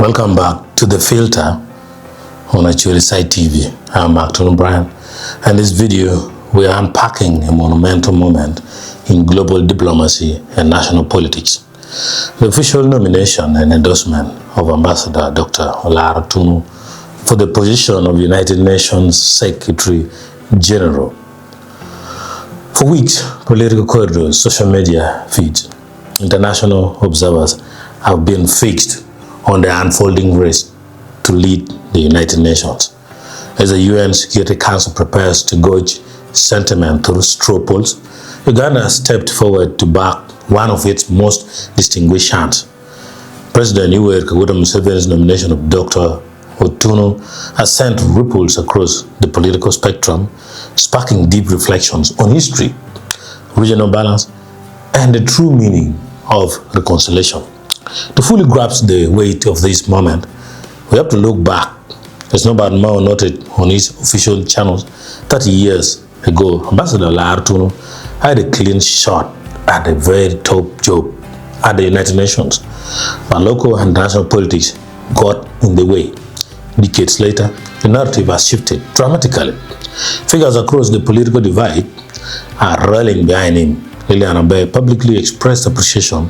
Welcome back to The Filter on Acholi Side TV. I'm Norbert, and in this video we are unpacking a monumental moment in global diplomacy and national politics. The official nomination and endorsement of Ambassador Dr. Olara Otunnu for the position of United Nations Secretary General. For weeks, political corridors, social media feeds, international observers have been fixed on the unfolding race to lead the United Nations. As the UN Security Council prepares to gauge sentiment through straw polls, Uganda has stepped forward to back one of its most distinguished hands. President Yoweri Museveni's nomination of Dr. Otunnu has sent ripples across the political spectrum, sparking deep reflections on history, regional balance, and the true meaning of reconciliation. To fully grasp the weight of this moment, we have to look back. As Norbert noted on his official channels, 30 years ago, Ambassador Olara Otunnu had a clean shot at the very top job at the United Nations, but local and national politics got in the way. Decades later, the narrative has shifted dramatically. Figures across the political divide are rallying behind him. Lillian and Aber publicly expressed appreciation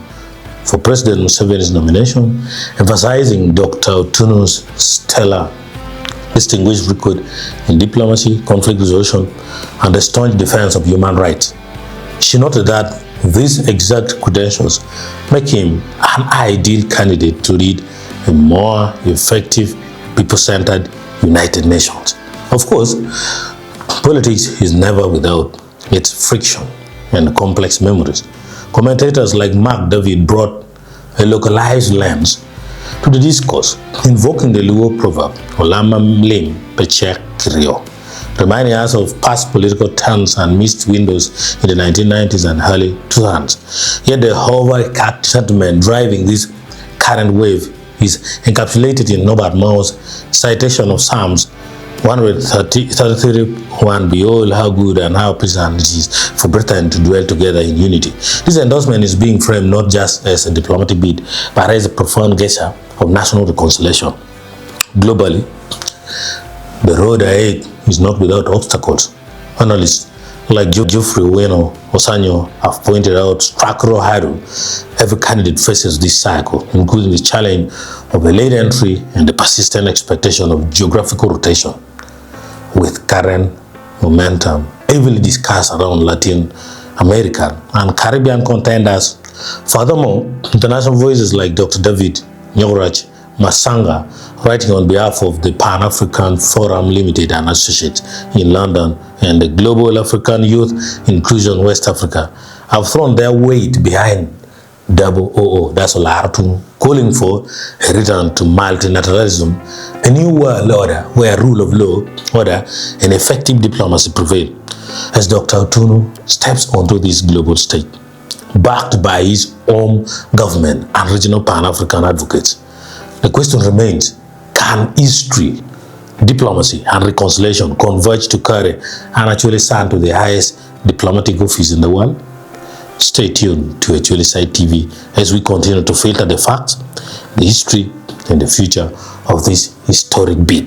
for President Museveni's nomination, emphasizing Dr. Otunnu's stellar, distinguished record in diplomacy, conflict resolution, and the staunch defense of human rights. She noted that these exact credentials make him an ideal candidate to lead a more effective, people-centered United Nations. Of course, politics is never without its friction and complex memories. Commentators like Mark David brought a localized lens to the discourse, invoking the Luo proverb, Olama Mlim Pechek Kirio, reminding us of past political turns and missed windows in the 1990s and early 2000s. Yet the hover sentiment driving this current wave is encapsulated in Norbert Mao's citation of Psalms 133:1, behold how good and how pleasant it is for brethren to dwell together in unity. This endorsement is being framed not just as a diplomatic bid, but as a profound gesture of national reconciliation. Globally, the road ahead is not without obstacles. Analysts like Geoffrey Weno Osanyo have pointed out structural hurdles every candidate faces this cycle, including the challenge of a late entry and the persistent expectation of geographical rotation, with current momentum heavily discussed around Latin American and Caribbean contenders. Furthermore, international voices like Dr. David Nyorach Masanga, writing on behalf of the Pan-African Forum Limited and Associates in London and the Global African Youth Inclusion West Africa, have thrown their weight behind OO, that's Olara Otunnu, calling for a return to multilateralism, a new world order where rule of law, order, and effective diplomacy prevail. As Dr. Otunnu steps onto this global stage, backed by his own government and regional Pan-African advocates, the question remains, can history, diplomacy, and reconciliation converge to carry and actually stand to the highest diplomatic office in the world? Stay tuned to Acholi Side TV as we continue to filter the facts, the history, and the future of this historic bid.